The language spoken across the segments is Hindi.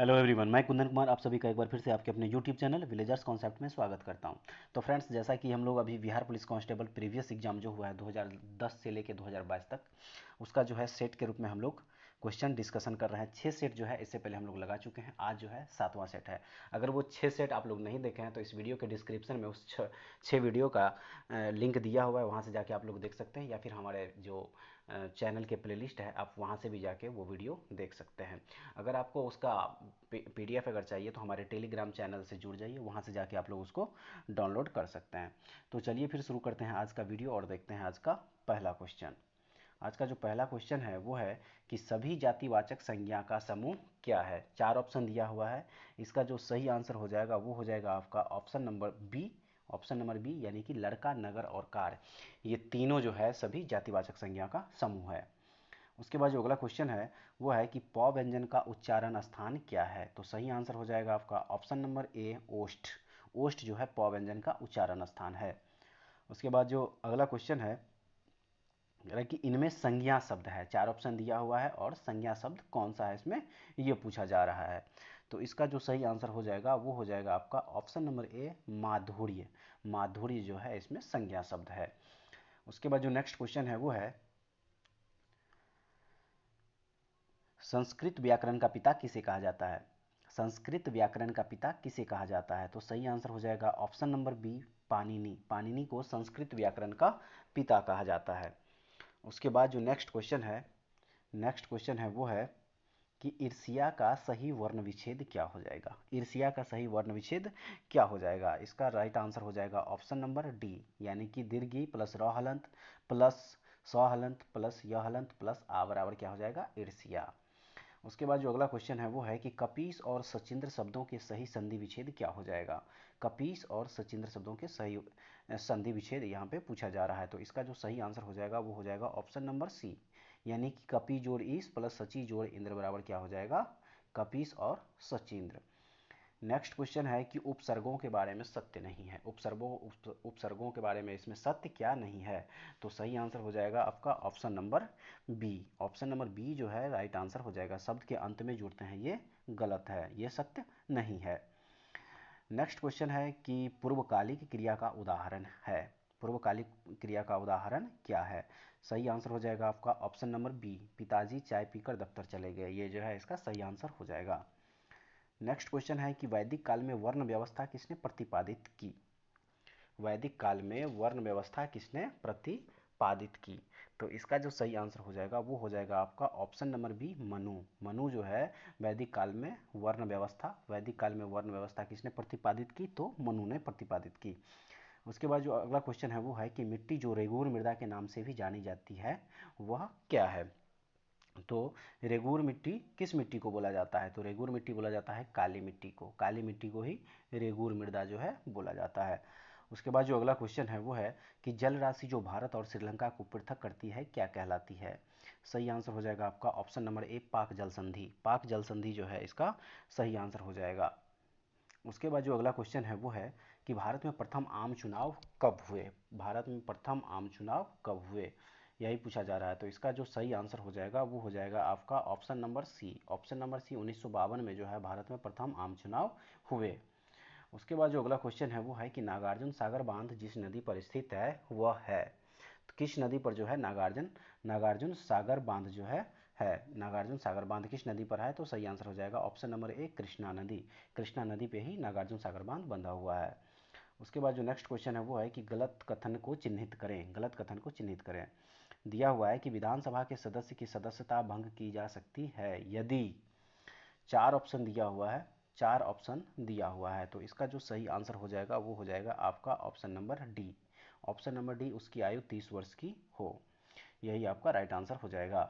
हेलो एवरीवन, मैं कुंदन कुमार आप सभी का एक बार फिर से आपके अपने यूट्यूब चैनल विलेजर्स कॉन्सेप्ट में स्वागत करता हूं। तो फ्रेंड्स, जैसा कि हम लोग अभी Bihar police constable previous exam जो हुआ है 2010 से लेके 2022 तक, उसका जो है सेट के रूप में हम लोग क्वेश्चन डिस्कशन कर रहे हैं। 6 सेट जो है इससे पहले हम लोग लगा चुके हैं, आज जो है 7वां सेट है। अगर वो 6 सेट आप लोग नहीं देखे हैं तो इस वीडियो के डिस्क्रिप्शन में उस 6 वीडियो का लिंक दिया हुआ है, वहाँ से जाके आप लोग देख सकते हैं, या फिर हमारे जो चैनल के प्लेलिस्ट है आप वहाँ से भी जाके वो वीडियो देख सकते हैं। अगर आपको उसका पीडीएफ अगर चाहिए तो हमारे टेलीग्राम चैनल से जुड़ जाइए, वहाँ से जाके आप लोग उसको डाउनलोड कर सकते हैं। तो चलिए फिर शुरू करते हैं आज का वीडियो और देखते हैं आज का पहला क्वेश्चन। आज का जो पहला क्वेश्चन है वो है कि सभी जातिवाचक संज्ञा का समूह क्या है। 4 ऑप्शन दिया हुआ है। इसका जो सही आंसर हो जाएगा वो हो जाएगा आपका option number B. Option number B यानी कि लड़का, नगर और कार, ये तीनों जो है सभी जातिवाचक संज्ञा का समूह है। उसके बाद जो अगला क्वेश्चन है वो है कि प व्यंजन का उच्चारण स्थान क्या है। तो सही आंसर हो जाएगा आपका ऑप्शन नंबर ए, ओष्ठ। ओष्ठ जो है प व्यंजन का उच्चारण स्थान है। उसके बाद जो अगला क्वेश्चन है कि इनमें संज्ञा शब्द है। 4 ऑप्शन दिया हुआ है और संज्ञा शब्द कौन सा है इसमें, ये पूछा जा रहा है। तो इसका जो सही आंसर हो जाएगा वो हो जाएगा आपका ऑप्शन नंबर ए, माधुर्य। माधुर्य जो है इसमें संज्ञा शब्द है। उसके बाद जो नेक्स्ट क्वेश्चन है वो है संस्कृत व्याकरण का पिता किसे कहा जाता है। संस्कृत व्याकरण का पिता किसे कहा जाता है। तो सही आंसर हो जाएगा option number B, Panini. Panini को संस्कृत व्याकरण का पिता कहा जाता है। उसके बाद जो नेक्स्ट क्वेश्चन है वो है कि ईर्ष्या का सही वर्ण विच्छेद क्या हो जाएगा। ईर्ष्या का सही वर्ण विच्छेद क्या हो जाएगा। इसका राइट आंसर हो जाएगा ऑप्शन नंबर डी, यानी कि दीर्घी प्लस र हलंत प्लस स हलंत प्लस य हलंत प्लस आ बराबर क्या हो जाएगा, ईर्ष्या। उसके बाद जो अगला क्वेश्चन है वो है कि कपीस और सचिंद्र शब्दों के सही संधि विच्छेद क्या हो जाएगा। कपीस और सचिंद्र शब्दों के सही संधि विच्छेद यहाँ पे पूछा जा रहा है। तो इसका जो सही आंसर हो जाएगा वो हो जाएगा ऑप्शन नंबर सी, यानी कि कपी जोड़ ईस प्लस सची जोड़ इंद्र बराबर क्या हो जाएगा, कपीस और सचिंद्र। नेक्स्ट क्वेश्चन है कि उपसर्गों के बारे में सत्य नहीं है। उपसर्गों के बारे में इसमें सत्य क्या नहीं है। तो सही आंसर हो जाएगा आपका option number B. Option number B जो है राइट आंसर हो जाएगा। शब्द के अंत में जुड़ते हैं ये गलत है, ये सत्य नहीं है। नेक्स्ट क्वेश्चन है कि पूर्वकालिक क्रिया का उदाहरण है। पूर्वकालिक क्रिया का उदाहरण क्या है। सही आंसर हो जाएगा आपका ऑप्शन नंबर बी, पिताजी चाय पीकर दफ्तर चले गए। ये जो है इसका सही आंसर हो जाएगा। नेक्स्ट क्वेश्चन है कि वैदिक काल में वर्ण व्यवस्था किसने प्रतिपादित की। वैदिक काल में वर्ण व्यवस्था किसने प्रतिपादित की। तो इसका जो सही आंसर हो जाएगा वो हो जाएगा आपका option number B, Manu. Manu जो है वैदिक काल में वर्ण व्यवस्था किसने प्रतिपादित की, तो मनु ने प्रतिपादित की। उसके बाद जो अगला क्वेश्चन है वो है कि मिट्टी जो रेगूर मृदा के नाम से भी जानी जाती है वह क्या है। तो रेगूर मिट्टी किस मिट्टी को बोला जाता है। तो रेगूर मिट्टी बोला जाता है काली मिट्टी को। काली मिट्टी को ही रेगूर मृदा जो है बोला जाता है। उसके बाद जो अगला क्वेश्चन है वो है कि जल राशि जो भारत और श्रीलंका को पृथक करती है क्या कहलाती है। सही आंसर हो जाएगा आपका ऑप्शन नंबर ए, पाक जल संधि। पाक जल संधि जो है इसका सही आंसर हो जाएगा। उसके बाद जो अगला क्वेश्चन है वो है कि भारत में प्रथम आम चुनाव कब हुए। भारत में प्रथम आम चुनाव कब हुए, यही पूछा जा रहा है। तो इसका जो सही आंसर हो जाएगा वो हो जाएगा आपका option number C. Option number C 1952 में जो है भारत में प्रथम आम चुनाव हुए। उसके बाद जो अगला क्वेश्चन है वो है कि नागार्जुन सागर बांध जिस नदी पर स्थित है वह है। तो किस नदी पर जो है नागार्जुन नागार्जुन सागर बांध जो है नागार्जुन सागर बांध किस नदी पर है। तो सही आंसर हो जाएगा ऑप्शन नंबर ए, कृष्णा नदी। कृष्णा नदी पे ही नागार्जुन सागर बांध बंधा हुआ है। उसके बाद जो नेक्स्ट क्वेश्चन है वो है कि गलत कथन को चिन्हित करें। गलत कथन को चिन्हित करें। दिया हुआ है कि विधानसभा के सदस्य की सदस्यता भंग की जा सकती है यदि, 4 ऑप्शन दिया हुआ है। 4 ऑप्शन दिया हुआ है। तो इसका जो सही आंसर हो जाएगा वो हो जाएगा आपका option number D. Option number D, उसकी आयु 30 वर्ष की हो। यही आपका राइट आंसर हो जाएगा।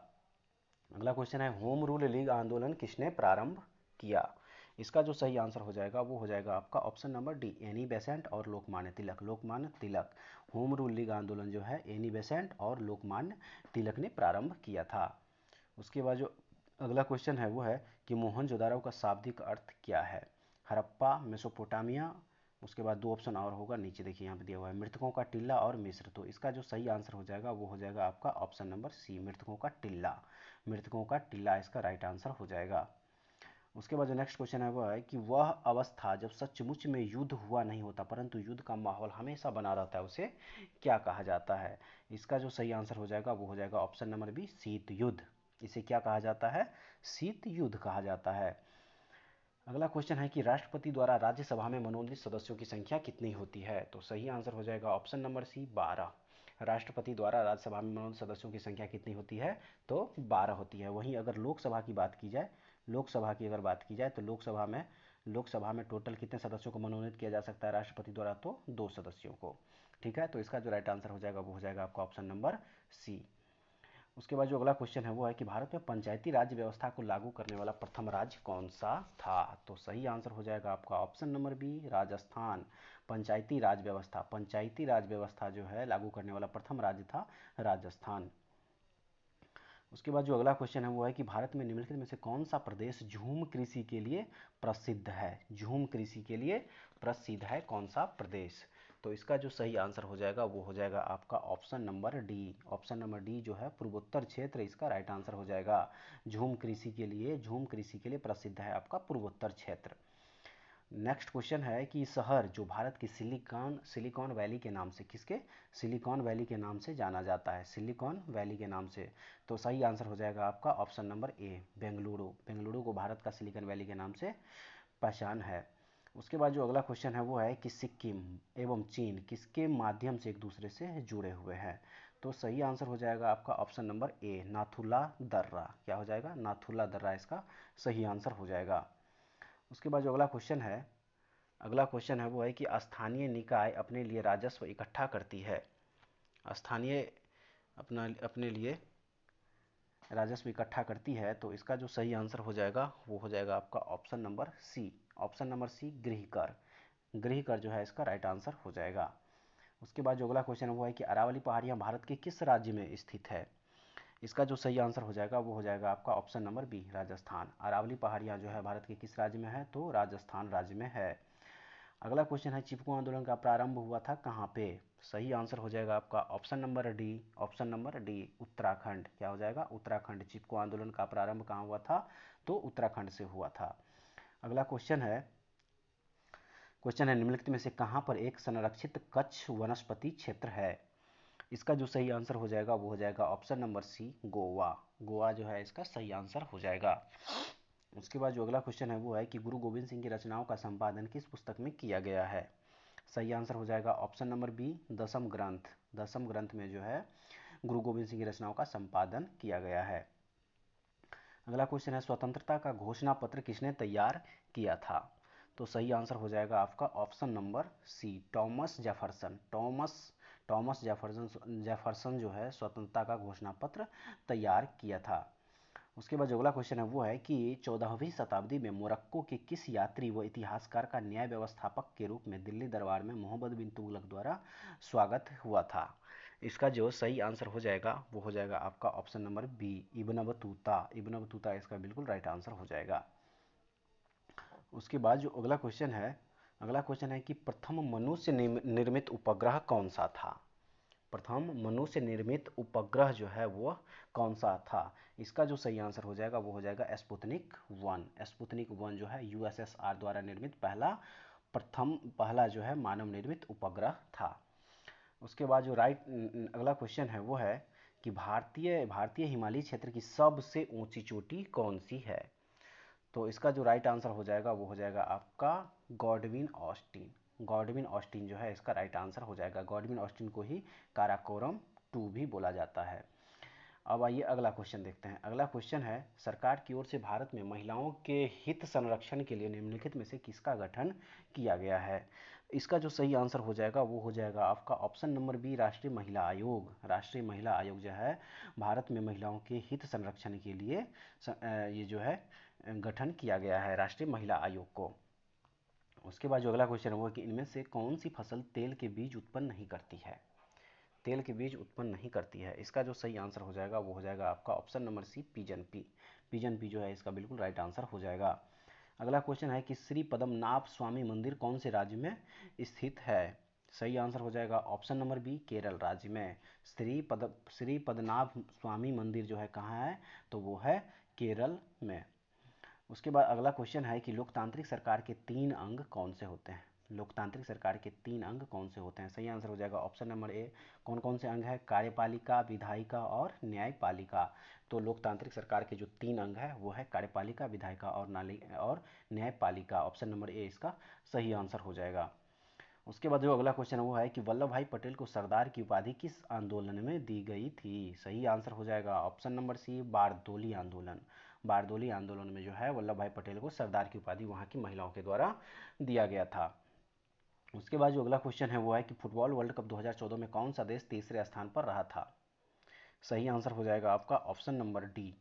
अगला क्वेश्चन है होम रूल लीग आंदोलन किसने प्रारंभ किया। इसका जो सही आंसर हो जाएगा वो हो जाएगा आपका option number D, Annie Besant और Lokmanya Tilak. Lokmanya Tilak home rule league आंदोलन जो है एनी बेसेंट और लोकमान्य तिलक ने प्रारंभ किया था। उसके बाद जो अगला क्वेश्चन है वो है कि मोहनजोदारो का शाब्दिक अर्थ क्या है। हड़प्पा, मेसोपोटामिया, उसके बाद 2 ऑप्शन और होगा, नीचे देखिए यहाँ पे दिया हुआ है मृतकों का टिल्ला और मिस्र। तो इसका जो सही आंसर हो जाएगा वो हो जाएगा आपका ऑप्शन नंबर सी, मृतकों का टिल्ला। मृतकों का टिल्ला इसका राइट आंसर हो जाएगा। उसके बाद जो नेक्स्ट क्वेश्चन है वो है कि वह अवस्था जब सचमुच में युद्ध हुआ नहीं होता परंतु युद्ध का माहौल हमेशा बना रहता है उसे क्या कहा जाता है। इसका जो सही आंसर हो जाएगा वो हो जाएगा ऑप्शन नंबर बी, शीत युद्ध। इसे क्या कहा जाता है? शीत युद्ध कहा जाता है। अगला क्वेश्चन है कि राष्ट्रपति द्वारा राज्यसभा में मनोनीत सदस्यों की संख्या कितनी होती है। तो सही आंसर हो जाएगा ऑप्शन नंबर सी, 12। राष्ट्रपति द्वारा राज्यसभा में मनोनीत सदस्यों की संख्या कितनी होती है? तो 12 होती है। वहीं अगर लोकसभा की बात की जाए, लोकसभा की अगर बात की जाए तो लोकसभा में टोटल कितने सदस्यों को मनोनीत किया जा सकता है राष्ट्रपति द्वारा? तो 2 सदस्यों को। ठीक है, तो इसका जो राइट आंसर हो जाएगा वो हो जाएगा आपका ऑप्शन नंबर सी। उसके बाद जो अगला क्वेश्चन है वो है कि भारत में पंचायती राज व्यवस्था को लागू करने वाला प्रथम राज्य कौन सा था। तो सही आंसर हो जाएगा आपका ऑप्शन नंबर बी, राजस्थान। पंचायती राज व्यवस्था जो है लागू करने वाला प्रथम राज्य था राजस्थान। उसके बाद जो अगला क्वेश्चन है वो है कि भारत में निम्नलिखित में से कौन सा प्रदेश झूम कृषि के लिए प्रसिद्ध है। झूम कृषि के लिए प्रसिद्ध है कौन सा प्रदेश? तो इसका जो सही आंसर हो जाएगा वो हो जाएगा आपका option number D. Option number D जो है पूर्वोत्तर क्षेत्र, इसका राइट आंसर हो जाएगा। झूम कृषि के लिए प्रसिद्ध है आपका पूर्वोत्तर क्षेत्र। नेक्स्ट क्वेश्चन है कि शहर जो भारत की सिलिकॉन वैली के नाम से, किसके? सिलिकॉन वैली के नाम से जाना जाता है, सिलिकॉन वैली के नाम से। तो सही आंसर हो जाएगा आपका option number A, Bengaluru. Bengaluru को भारत का सिलिकॉन वैली के नाम से पहचान है। उसके बाद जो अगला क्वेश्चन है वो है कि सिक्किम एवं चीन किसके माध्यम से एक दूसरे से जुड़े हुए हैं। तो सही आंसर हो जाएगा आपका ऑप्शन नंबर ए, नाथुला दर्रा। क्या हो जाएगा? नाथुला दर्रा इसका सही आंसर हो जाएगा। उसके बाद जो अगला क्वेश्चन है वो है कि स्थानीय निकाय अपने लिए राजस्व इकट्ठा करती है। स्थानीय अपने लिए राजस्व इकट्ठा करती है, तो इसका जो सही आंसर हो जाएगा वो हो जाएगा आपका option number C. Option number C, गृह कर। गृह कर जो है इसका राइट आंसर हो जाएगा। उसके बाद जो अगला क्वेश्चन है वो है कि अरावली पहाड़ियाँ भारत के किस राज्य में स्थित है। इसका जो सही आंसर हो जाएगा वो हो जाएगा आपका option number B, Rajasthan. Aravalli पहाड़ियाँ जो है भारत के किस राज्य में है? तो राजस्थान राज्य में है। अगला क्वेश्चन है चिपको आंदोलन का प्रारंभ हुआ था कहाँ पे। सही आंसर हो जाएगा आपका option number D. Option number D, Uttarakhand. क्या हो जाएगा? उत्तराखंड। चिपको आंदोलन का प्रारंभ कहाँ हुआ था? तो उत्तराखंड से हुआ था। अगला क्वेश्चन है निम्नलिखित में से कहाँ पर एक संरक्षित कच्छ वनस्पति क्षेत्र है। इसका जो सही आंसर हो जाएगा वो हो जाएगा option number C, Goa. Goa जो है इसका सही आंसर हो जाएगा। उसके बाद जो अगला क्वेश्चन है वो है कि गुरु गोविंद सिंह की रचनाओं का संपादन किस पुस्तक में किया गया है। सही आंसर हो जाएगा ऑप्शन नंबर बी, दसम ग्रंथ। दसम ग्रंथ में जो है गुरु गोविंद सिंह की रचनाओं का संपादन किया गया है। अगला क्वेश्चन है स्वतंत्रता का घोषणा पत्र किसने तैयार किया था। तो सही आंसर हो जाएगा आपका option number C, Thomas Jefferson. Thomas Jefferson जो है स्वतंत्रता का घोषणा पत्र तैयार किया था। उसके बाद जो अगला क्वेश्चन है वो है कि 14वीं शताब्दी में मोरक्को के किस यात्री व इतिहासकार का न्याय व्यवस्थापक के रूप में दिल्ली दरबार में मोहम्मद बिन तुगलक द्वारा स्वागत हुआ था। इसका जो सही आंसर हो जाएगा वो हो जाएगा आपका option number B, Ibn Battuta. Ibn Battuta इसका बिल्कुल राइट आंसर हो जाएगा। उसके बाद जो अगला क्वेश्चन है कि प्रथम मनुष्य निर्मित उपग्रह कौन सा था। प्रथम मनुष्य निर्मित उपग्रह जो है वो कौन सा था। इसका जो सही आंसर हो जाएगा वो हो जाएगा स्पुतनिक 1। स्पुतनिक 1 जो है यूएसएसआर द्वारा निर्मित पहला जो है मानव निर्मित उपग्रह था। उसके बाद जो अगला क्वेश्चन है वो है कि भारतीय हिमालयी क्षेत्र की सबसे ऊंची चोटी कौन सी है। तो इसका जो राइट आंसर हो जाएगा वो हो जाएगा आपका गॉडविन ऑस्टिन। गॉडविन ऑस्टिन जो है इसका राइट आंसर हो जाएगा। गॉडविन ऑस्टिन को ही काराकोरम 2 भी बोला जाता है। अब आइए अगला क्वेश्चन देखते हैं। अगला क्वेश्चन है सरकार की ओर से भारत में महिलाओं के हित संरक्षण के लिए निम्नलिखित में से किसका गठन किया गया है। इसका जो सही आंसर हो जाएगा वो हो जाएगा आपका ऑप्शन नंबर बी, राष्ट्रीय महिला आयोग। राष्ट्रीय महिला आयोग जो है भारत में महिलाओं के हित संरक्षण के लिए ये जो है गठन किया गया है, राष्ट्रीय महिला आयोग को। उसके बाद जो अगला क्वेश्चन है वो कि इनमें से कौन सी फसल तेल के बीज उत्पन्न नहीं करती है। तेल के बीज उत्पन्न नहीं करती है। इसका जो सही आंसर हो जाएगा वो हो जाएगा आपका option number C, pigeon pea. Pigeon pea जो है इसका बिल्कुल राइट आंसर हो जाएगा। अगला क्वेश्चन है कि श्री पद्मनाभ स्वामी मंदिर कौन से राज्य में स्थित है। सही आंसर हो जाएगा ऑप्शन नंबर बी, केरल राज्य में। श्री पद्मनाभ स्वामी मंदिर जो है कहाँ है, तो वो है केरल में। उसके बाद अगला क्वेश्चन है कि लोकतांत्रिक सरकार के 3 अंग कौन से होते हैं? लोकतांत्रिक सरकार के 3 अंग कौन से होते हैं? सही आंसर हो जाएगा ऑप्शन नंबर ए। कौन कौन से अंग है? कार्यपालिका, विधायिका और न्यायपालिका। तो लोकतांत्रिक सरकार के जो 3 अंग है वो है कार्यपालिका, विधायिका और न्यायपालिका। ऑप्शन नंबर ए इसका सही आंसर हो जाएगा। उसके बाद जो अगला क्वेश्चन है वो है कि वल्लभ भाई पटेल को सरदार की उपाधि किस आंदोलन में दी गई थी? सही आंसर हो जाएगा ऑप्शन नंबर सी, बारदोली आंदोलन। बारदोली आंदोलन में जो है वल्लभ भाई पटेल को सरदार की उपाधि वहां की महिलाओं के द्वारा दिया गया था। उसके बाद जो अगला क्वेश्चन है वो है कि फुटबॉल वर्ल्ड कप 2014 में कौन सा देश तीसरे स्थान पर रहा था? सही आंसर हो जाएगा आपका option number D.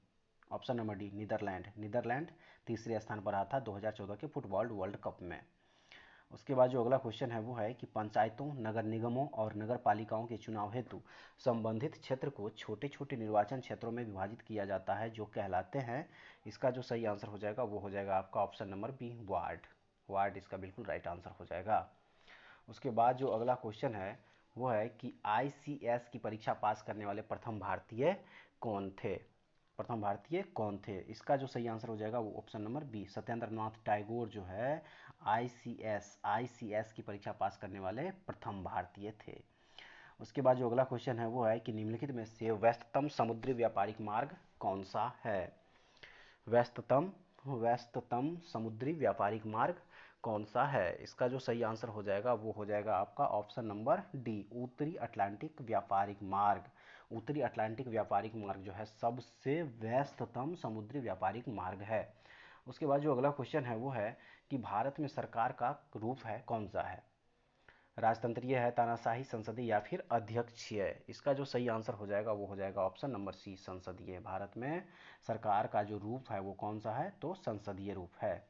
Option number D, Netherland. Netherland तीसरे स्थान पर रहा था 2014 के फुटबॉल वर्ल्ड कप में। उसके बाद जो अगला क्वेश्चन है वो है कि पंचायतों, नगर निगमों और नगर पालिकाओं के चुनाव हेतु संबंधित क्षेत्र को छोटे छोटे निर्वाचन क्षेत्रों में विभाजित किया जाता है जो कहलाते हैं। इसका जो सही आंसर हो जाएगा वो हो जाएगा आपका option number B, ward. Ward इसका बिल्कुल राइट आंसर हो जाएगा। उसके बाद जो अगला क्वेश्चन है वो है कि आईसीएस की परीक्षा पास करने वाले प्रथम भारतीय कौन थे? प्रथम भारतीय कौन थे? इसका जो सही आंसर हो जाएगा वो option number B, Satyendra Nath Tagore जो है आईसीएस की परीक्षा पास करने वाले प्रथम भारतीय थे। उसके बाद जो अगला क्वेश्चन है वो है कि निम्नलिखित में से व्यस्ततम समुद्री व्यापारिक मार्ग कौन सा है? व्यस्ततम व्यस्ततम समुद्री व्यापारिक मार्ग कौन सा है? इसका जो सही आंसर हो जाएगा वो हो जाएगा आपका ऑप्शन नंबर डी, उत्तरी अटलांटिक व्यापारिक मार्ग। उत्तरी अटलांटिक व्यापारिक मार्ग जो है सबसे व्यस्ततम समुद्री व्यापारिक मार्ग है। उसके बाद जो अगला क्वेश्चन है वो है कि भारत में सरकार का रूप है कौन सा है? राजतंत्रीय है, तानाशाही, संसदीय या फिर अध्यक्षीय? इसका जो सही आंसर हो जाएगा वो हो जाएगा ऑप्शन नंबर सी, संसदीय। भारत में सरकार का जो रूप है वो कौन सा है? तो संसदीय रूप है।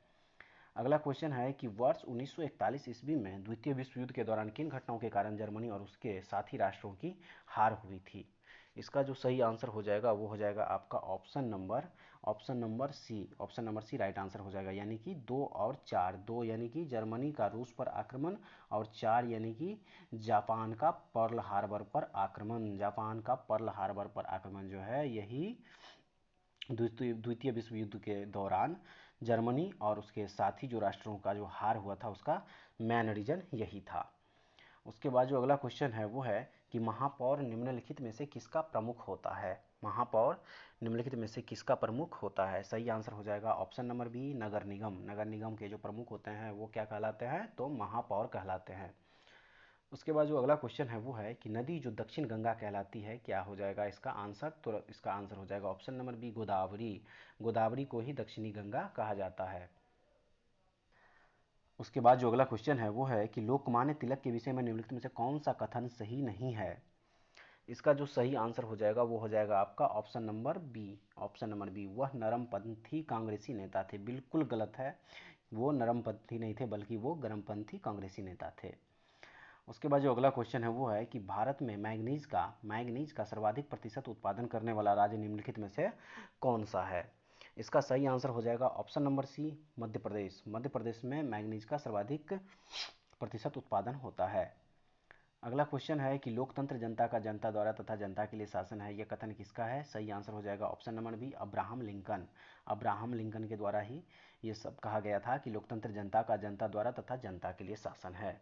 अगला क्वेश्चन है कि वर्ष 1941 ईस्वी में द्वितीय विश्व युद्ध के दौरान किन घटनाओं के कारण जर्मनी और उसके साथी राष्ट्रों की हार हुई थी? इसका जो सही आंसर हो जाएगा वो हो जाएगा आपका option number C. Option number C right answer हो जाएगा, यानी कि 2 और 4। 2 यानी कि जर्मनी का रूस पर आक्रमण और 4 यानी कि जापान का पर्ल हार्बर पर आक्रमण। जापान का पर्ल हार्बर पर आक्रमण जो है यही द्वितीय विश्व युद्ध के दौरान जर्मनी और उसके साथी जो राष्ट्रों का जो हार हुआ था उसका मेन रीजन यही था। उसके बाद जो अगला क्वेश्चन है वो है कि महापौर निम्नलिखित में से किसका प्रमुख होता है? महापौर निम्नलिखित में से किसका प्रमुख होता है? सही आंसर हो जाएगा ऑप्शन नंबर बी, नगर निगम। नगर निगम के जो प्रमुख होते हैं वो क्या कहलाते हैं? तो महापौर कहलाते हैं। उसके बाद जो अगला क्वेश्चन है वो है कि नदी जो दक्षिण गंगा कहलाती है क्या हो जाएगा इसका आंसर? तो इसका आंसर हो जाएगा option number B, Godavari. Godavari को ही दक्षिणी गंगा कहा जाता है। उसके बाद जो अगला क्वेश्चन है वो है कि लोकमान्य तिलक के विषय में निम्नलिखित में से कौन सा कथन सही नहीं है? इसका जो सही आंसर हो जाएगा वो हो जाएगा आपका option number B. Option number B, वह नरमपंथी कांग्रेसी नेता थे। बिल्कुल गलत है, वो नरमपंथी नहीं थे बल्कि वो गर्मपंथी कांग्रेसी नेता थे। उसके बाद जो अगला क्वेश्चन है वो है कि भारत में मैग्नीज का सर्वाधिक प्रतिशत उत्पादन करने वाला राज्य निम्नलिखित में से कौन सा है? इसका सही आंसर हो जाएगा ऑप्शन नंबर सी, मध्य प्रदेश। मध्य प्रदेश में मैग्नीज का सर्वाधिक प्रतिशत उत्पादन होता है। अगला क्वेश्चन है कि लोकतंत्र जनता का जनता द्वारा तथा जनता के लिए शासन है, यह कथन किसका है? सही आंसर हो जाएगा option number B, Abraham Lincoln. Abraham Lincoln के द्वारा ही ये सब कहा गया था कि लोकतंत्र जनता का जनता द्वारा तथा जनता के लिए शासन है।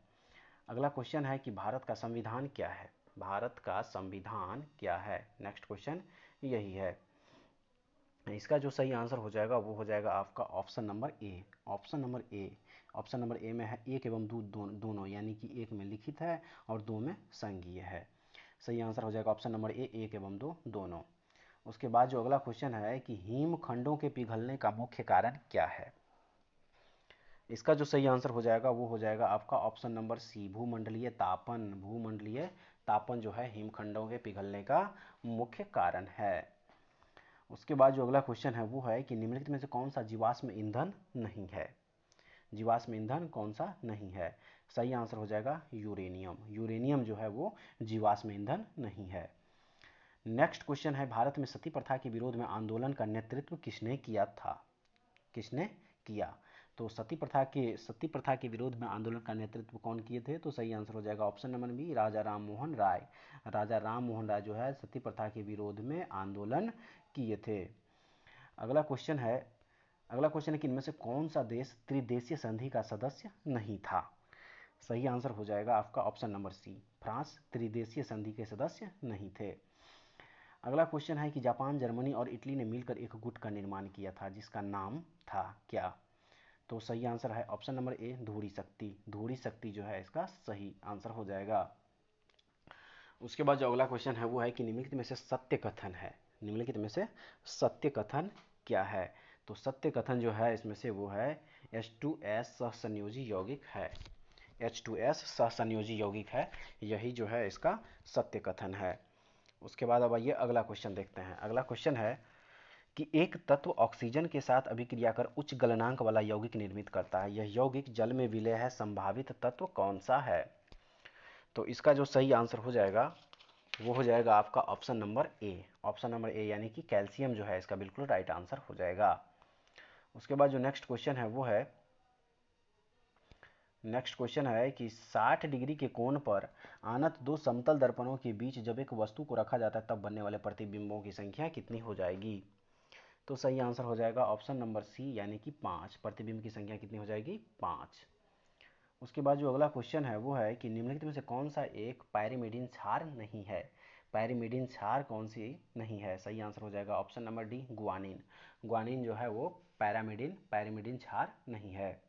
अगला क्वेश्चन है कि भारत का संविधान क्या है? भारत का संविधान क्या है? नेक्स्ट क्वेश्चन यही है। इसका जो सही आंसर हो जाएगा वो हो जाएगा आपका option number A. Option number A. Option number A में है एक एवं दो दोनों, यानी कि एक में लिखित है और दो में संघीय है। सही आंसर हो जाएगा ऑप्शन नंबर ए, एक एवं दो दोनों। उसके बाद जो अगला क्वेश्चन है कि हिमखंडों के पिघलने का मुख्य कारण क्या है? इसका जो सही आंसर हो जाएगा वो हो जाएगा आपका ऑप्शन नंबर सी, भूमंडलीय तापन। भूमंडलीय तापन जो है हिमखंडों के पिघलने का मुख्य कारण है। उसके बाद जो अगला क्वेश्चन है वो है कि निम्नलिखित में से कौन सा जीवाश्म ईंधन नहीं है? जीवाश्म ईंधन कौन सा नहीं है? सही आंसर हो जाएगा यूरेनियम। यूरेनियम जो है वो जीवाश्म ईंधन नहीं है। नेक्स्ट क्वेश्चन है, भारत में सती प्रथा के विरोध में आंदोलन का नेतृत्व किसने किया था? किसने किया? तो सती प्रथा के विरोध में आंदोलन का नेतृत्व कौन किए थे? तो सही आंसर हो जाएगा ऑप्शन नंबर बी, राजा राम मोहन राय। राजा राम मोहन राय जो है सती प्रथा के विरोध में आंदोलन किए थे। अगला क्वेश्चन है अगला क्वेश्चन है कि इनमें से कौन सा देश त्रिदेशीय संधि का सदस्य नहीं था? सही आंसर हो जाएगा आपका ऑप्शन नंबर सी, फ्रांस त्रिदेशीय संधि के सदस्य नहीं थे। अगला क्वेश्चन है कि जापान, जर्मनी और इटली ने मिलकर एक गुट का निर्माण किया था जिसका नाम था क्या? तो सही आंसर है ऑप्शन नंबर ए, धूरी शक्ति। धूरी शक्ति जो है इसका सही आंसर हो जाएगा। उसके बाद जो अगला क्वेश्चन है वो है कि निम्नलिखित में से सत्य कथन है, निम्नलिखित में से सत्य कथन क्या है? तो सत्य कथन जो है इसमें से वो है H2S सहसंयोजी यौगिक है, H2S सहसंयोजी यौगिक है, यही जो है इसका सत्य कथन है। उसके बाद अब आइए अगला क्वेश्चन देखते हैं। अगला क्वेश्चन है कि एक तत्व ऑक्सीजन के साथ अभिक्रिया कर उच्च गलनांक वाला यौगिक निर्मित करता है, यह यौगिक जल में विलय है, संभावित तत्व कौन सा है? तो इसका जो सही आंसर हो जाएगा वो हो जाएगा आपका option number A, option number A यानी कि कैल्शियम जो है इसका बिल्कुल राइट आंसर हो जाएगा। उसके बाद जो नेक्स्ट क्वेश्चन है वो है, नेक्स्ट क्वेश्चन है कि 60 डिग्री के कोण पर आनत दो समतल दर्पणों के बीच जब एक वस्तु को रखा जाता है तब बनने वाले प्रतिबिंबों की संख्या कितनी हो जाएगी? तो सही आंसर हो जाएगा ऑप्शन नंबर सी यानी कि 5, प्रतिबिंब की संख्या कितनी हो जाएगी? 5। उसके बाद जो अगला क्वेश्चन है वो है कि निम्नलिखित में से कौन सा एक पायरिमिडीन क्षार नहीं है? पायरिमिडीन क्षार कौन सी नहीं है? सही आंसर हो जाएगा option number D, guanine. Guanine जो है वो पायरिमिडीन क्षार नहीं है।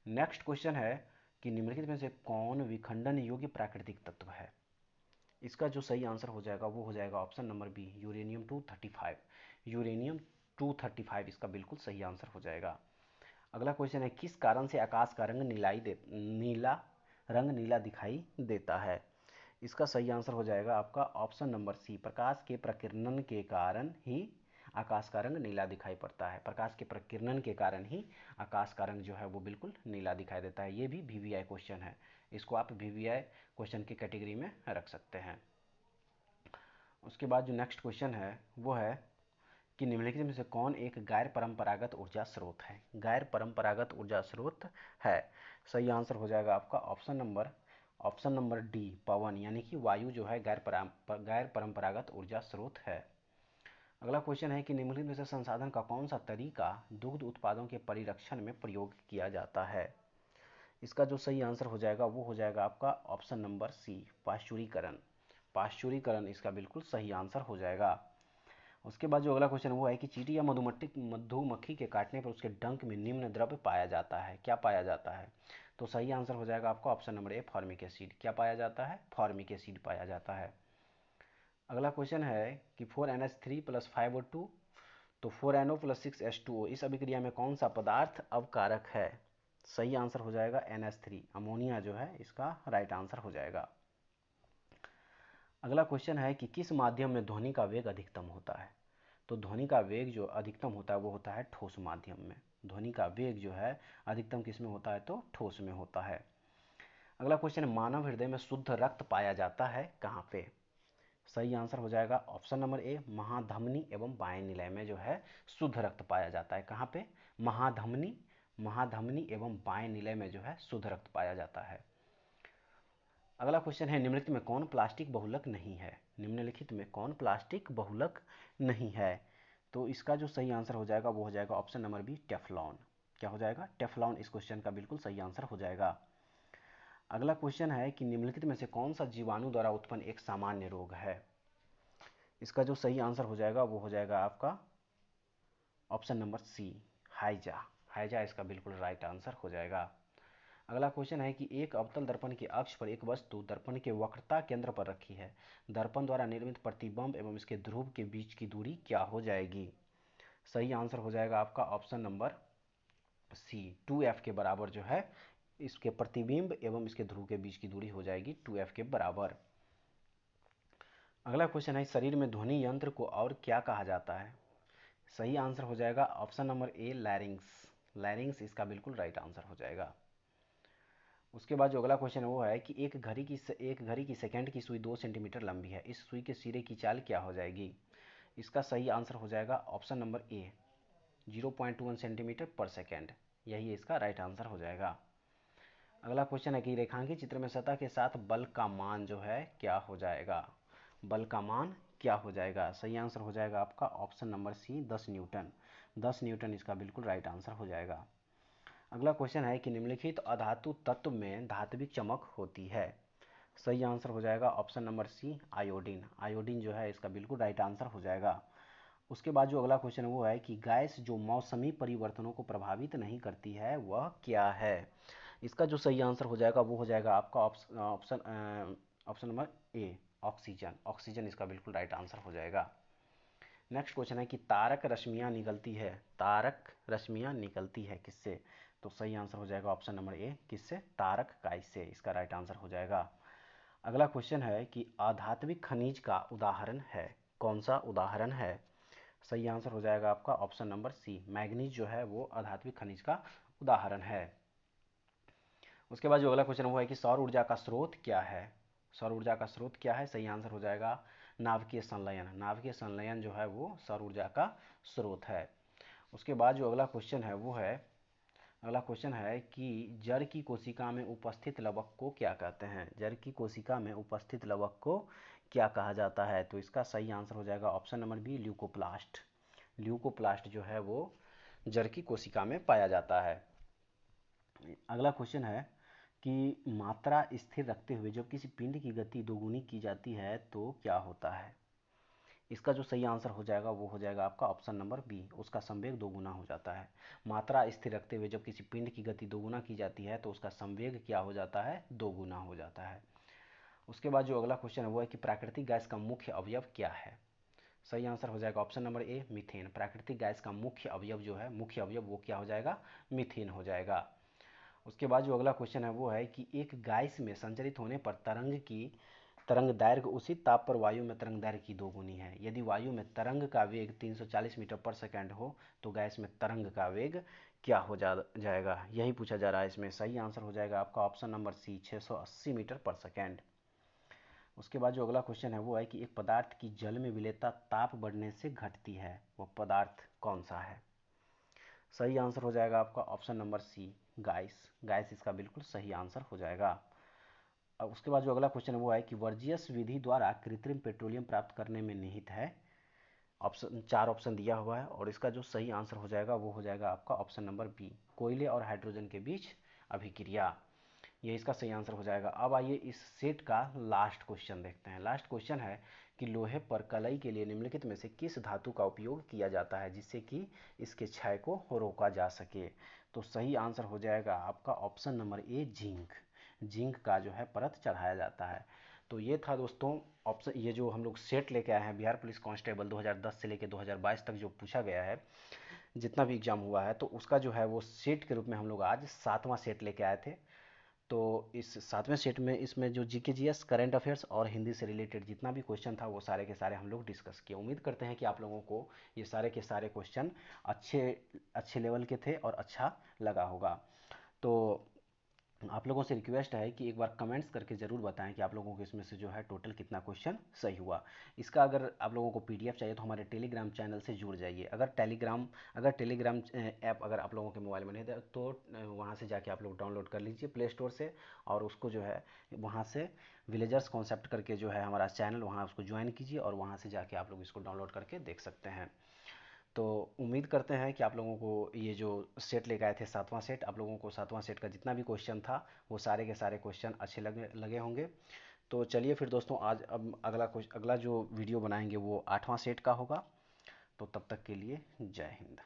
नेक्स्ट क्वेश्चन है कि निम्नलिखित में से कौन विखंडन योग्य प्राकृतिक तत्व है? इसका जो सही आंसर हो जाएगा वो हो जाएगा option number B, uranium 235। Uranium 235 इसका बिल्कुल सही आंसर हो जाएगा। अगला क्वेश्चन है किस कारण से आकाश का रंग नीला दिखाई देता है? इसका सही आंसर हो जाएगा आपका ऑप्शन नंबर सी, प्रकाश के प्रकीर्णन के कारण ही आकाश का रंग नीला दिखाई पड़ता है। प्रकाश के प्रकीर्णन के कारण ही आकाश का रंग जो है वो बिल्कुल नीला दिखाई देता है। ये भी वीवीआई क्वेश्चन है, इसको आप वीवीआई क्वेश्चन की कैटेगरी में रख सकते हैं। उसके बाद जो नेक्स्ट क्वेश्चन है वो है कि निम्नलिखित में से कौन एक गैर परंपरागत ऊर्जा स्रोत है? गैर परंपरागत ऊर्जा स्रोत है। सही आंसर हो जाएगा आपका ऑप्शन नंबर डी, पवन, यानी कि वायु जो है गैर परंपरागत ऊर्जा स्रोत है। अगला क्वेश्चन है कि निम्नलिखित में से संसाधन का कौन सा तरीका दुग्ध उत्पादों के परिरक्षण में प्रयोग किया जाता है? इसका जो सही आंसर हो जाएगा वो हो जाएगा आपका ऑप्शन नंबर सी, पाश्चुरीकरण। पाश्चुरीकरण इसका बिल्कुल सही आंसर हो जाएगा। उसके बाद जो अगला क्वेश्चन वो है कि चींटी या मधुमक्खी के काटने पर उसके डंक में निम्न द्रव्य पाया जाता है, क्या पाया जाता है? तो सही आंसर हो जाएगा आपका option number A, formic acid. क्या पाया जाता है? फॉर्मिक एसिड पाया जाता है। अगला क्वेश्चन है कि 4NH3 प्लस 5O2 तो 4NO प्लस 6H2O इस अभिक्रिया में कौन सा पदार्थ अवकारक है? सही आंसर हो जाएगा NH3, अमोनिया जो है इसका राइट आंसर हो जाएगा। अगला क्वेश्चन है कि किस माध्यम में ध्वनि का वेग अधिकतम होता है? तो ध्वनि का वेग जो अधिकतम होता है वो होता है ठोस माध्यम में। ध्वनि का वेग जो है अधिकतम किस में होता है? तो ठोस में होता है। अगला क्वेश्चन है मानव हृदय में शुद्ध रक्त पाया जाता है कहाँ पे? सही आंसर हो जाएगा ऑप्शन नंबर ए, महाधमनी एवं वायुनिलय में जो है शुद्ध रक्त पाया जाता है। कहाँ पे? महाधमनी एवं वायुनिलय में जो है शुद्ध रक्त पाया जाता है। अगला क्वेश्चन है निम्नलिखित में कौन प्लास्टिक बहुलक नहीं है? निम्नलिखित में कौन प्लास्टिक बहुलक नहीं है? तो इसका जो सही आंसर हो जाएगा वो हो जाएगा ऑप्शन नंबर बी, टेफ्लॉन। क्या हो जाएगा? टेफ्लॉन इस क्वेश्चन का बिल्कुल सही आंसर हो जाएगा। अगला क्वेश्चन है कि निम्नलिखित में से कौन सा जीवाणु द्वारा उत्पन्न एक सामान्य रोग है? इसका जो सही आंसर हो जाएगा वो हो जाएगा आपका ऑप्शन नंबर सी, हाइजा। हाइजा इसका बिल्कुल राइट आंसर हो जाएगा। अगला क्वेश्चन है कि एक अवतल दर्पण के अक्ष पर एक वस्तु दर्पण के वक्रता केंद्र पर रखी है, दर्पण द्वारा निर्मित प्रतिबिंब एवं इसके ध्रुव के बीच की दूरी क्या हो जाएगी? सही आंसर हो जाएगा आपका ऑप्शन नंबर सी, 2f के बराबर जो है इसके प्रतिबिंब एवं इसके ध्रुव के बीच की दूरी हो जाएगी 2f के बराबर। अगला क्वेश्चन है शरीर में ध्वनि यंत्र को और क्या कहा जाता है? सही आंसर हो जाएगा ऑप्शन नंबर ए, लैरिंग्स। लैरिंग्स इसका बिल्कुल राइट आंसर हो जाएगा। उसके बाद जो अगला क्वेश्चन है वो है कि एक घड़ी की सेकंड की सुई 2 सेंटीमीटर लंबी है, इस सुई के सिरे की चाल क्या हो जाएगी? इसका सही आंसर हो जाएगा ऑप्शन नंबर ए, 0.21 सेंटीमीटर पर सेकेंड, यही इसका राइट आंसर हो जाएगा। अगला क्वेश्चन है कि रेखांकित चित्र में सतह के साथ बल का मान जो है क्या हो जाएगा? बल का मान क्या हो जाएगा? सही आंसर हो जाएगा आपका option number C 10 newton. 10 newton इसका बिल्कुल राइट आंसर हो जाएगा। अगला क्वेश्चन है कि निम्नलिखित अधातु तत्व में धात्विक चमक होती है। सही आंसर हो जाएगा option number C iodine. Iodine जो है इसका बिल्कुल राइट आंसर हो जाएगा। उसके बाद जो अगला क्वेश्चन है वो है कि गैस जो मौसमी परिवर्तनों को प्रभावित नहीं करती है वह क्या है? इसका जो सही आंसर हो जाएगा वो हो जाएगा आपका option option number A oxygen. Oxygen इसका बिल्कुल राइट आंसर हो जाएगा। नेक्स्ट क्वेश्चन है कि तारक रश्मियाँ निकलती है। तारक रश्मियाँ निकलती है किससे? तो सही आंसर हो जाएगा ऑप्शन नंबर ए किससे? तारक काई से, इसका राइट आंसर हो जाएगा। अगला क्वेश्चन है कि अधात्विक खनिज का उदाहरण है। कौन सा उदाहरण है? सही आंसर हो जाएगा आपका ऑप्शन नंबर सी मैग्नीज जो है वो अधात्विक खनिज का उदाहरण है। उसके बाद जो अगला क्वेश्चन वो है कि सौर ऊर्जा का स्रोत क्या है? सौर ऊर्जा का स्रोत क्या है? सही आंसर हो जाएगा नाभिकीय संलयन। नाभिकीय संलयन जो है वो सौर ऊर्जा का स्रोत है। उसके बाद जो अगला क्वेश्चन है वो है, अगला क्वेश्चन है कि जड़ की कोशिका में उपस्थित लवक को क्या कहते हैं? जड़ की कोशिका में उपस्थित लवक को क्या कहा जाता है? तो इसका सही आंसर हो जाएगा option number B leucoplast. Leucoplast जो है वो जड़ की कोशिका में पाया जाता है। अगला क्वेश्चन है कि मात्रा स्थिर रखते हुए जब किसी पिंड की गति दोगुनी की जाती है तो क्या होता है? इसका जो सही आंसर हो जाएगा वो हो जाएगा आपका ऑप्शन नंबर बी, उसका संवेग दोगुना हो जाता है। मात्रा स्थिर रखते हुए जब किसी पिंड की गति दोगुना की जाती है तो उसका संवेग क्या हो जाता है? दोगुना हो जाता है। उसके बाद जो अगला क्वेश्चन है वो है कि प्राकृतिक गैस का मुख्य अवयव क्या है? सही आंसर हो जाएगा ऑप्शन नंबर ए मीथेन। प्राकृतिक गैस का मुख्य अवयव जो है, मुख्य अवयव वो क्या हो जाएगा? मीथेन हो जाएगा। उसके बाद जो अगला क्वेश्चन है वो है कि एक गैस में संचरित होने पर तरंग दैर्घ्य उसी ताप पर वायु में तरंग दैर्घ्य की दोगुनी है। यदि वायु में तरंग का वेग 340 मीटर पर सेकंड हो तो गैस में तरंग का वेग क्या हो जाएगा? यही पूछा जा रहा है इसमें। सही आंसर हो जाएगा आपका ऑप्शन नंबर सी 680 मीटर पर सेकेंड। उसके बाद जो अगला क्वेश्चन है वो है कि एक पदार्थ की जल में विलेयता ताप बढ़ने से घटती है, वो पदार्थ कौन सा है? सही आंसर हो जाएगा आपका option number C gas. Gas इसका बिल्कुल सही आंसर हो जाएगा। अब उसके बाद जो अगला क्वेश्चन है वो है कि वर्जियस विधि द्वारा कृत्रिम पेट्रोलियम प्राप्त करने में निहित है। ऑप्शन, 4 ऑप्शन दिया हुआ है और इसका जो सही आंसर हो जाएगा वो हो जाएगा आपका ऑप्शन नंबर बी कोयले और हाइड्रोजन के बीच अभिक्रिया। ये इसका सही आंसर हो जाएगा। अब आइए इस सेट का लास्ट क्वेश्चन देखते हैं। लास्ट क्वेश्चन है कि लोहे पर कलई के लिए निम्नलिखित में से किस धातु का उपयोग किया जाता है जिससे कि इसके क्षय को रोका जा सके? तो सही आंसर हो जाएगा आपका option number A zinc. Zinc का जो है परत चढ़ाया जाता है। तो ये था दोस्तों ऑप्शन, ये जो हम लोग सेट लेके आए हैं बिहार पुलिस कांस्टेबल 2010 से लेके 2022 तक जो पूछा गया है, जितना भी एग्जाम हुआ है, तो उसका जो है वो सेट के रूप में हम लोग आज 7वां सेट लेके आए थे। तो इस 7वें सेट में इसमें जो जीके जीएस करंट अफेयर्स और हिंदी से रिलेटेड जितना भी क्वेश्चन था वो सारे के सारे हम लोग डिस्कस किए। उम्मीद करते हैं कि आप लोगों को ये सारे के सारे क्वेश्चन अच्छे अच्छे लेवल के थे और अच्छा लगा होगा। तो आप लोगों से रिक्वेस्ट है कि एक बार कमेंट्स करके ज़रूर बताएं कि आप लोगों को इसमें से जो है टोटल कितना क्वेश्चन सही हुआ। इसका अगर आप लोगों को पीडीएफ चाहिए तो हमारे टेलीग्राम चैनल से जुड़ जाइए। अगर टेलीग्राम ऐप अगर आप लोगों के मोबाइल में नहीं है तो वहाँ से जाके आप लोग डाउनलोड कर लीजिए प्ले स्टोर से, और उसको जो है वहाँ से विलेजर्स कॉन्सेप्ट करके जो है हमारा चैनल, वहाँ उसको ज्वाइन कीजिए और वहाँ से जाके आप लोग इसको डाउनलोड करके देख सकते हैं। तो उम्मीद करते हैं कि आप लोगों को ये जो सेट लेके आए थे 7वां सेट, आप लोगों को 7वां सेट का जितना भी क्वेश्चन था वो सारे के सारे क्वेश्चन अच्छे लगे होंगे। तो चलिए फिर दोस्तों आज अब अगला जो वीडियो बनाएंगे वो 8वां सेट का होगा। तो तब तक के लिए जय हिंद।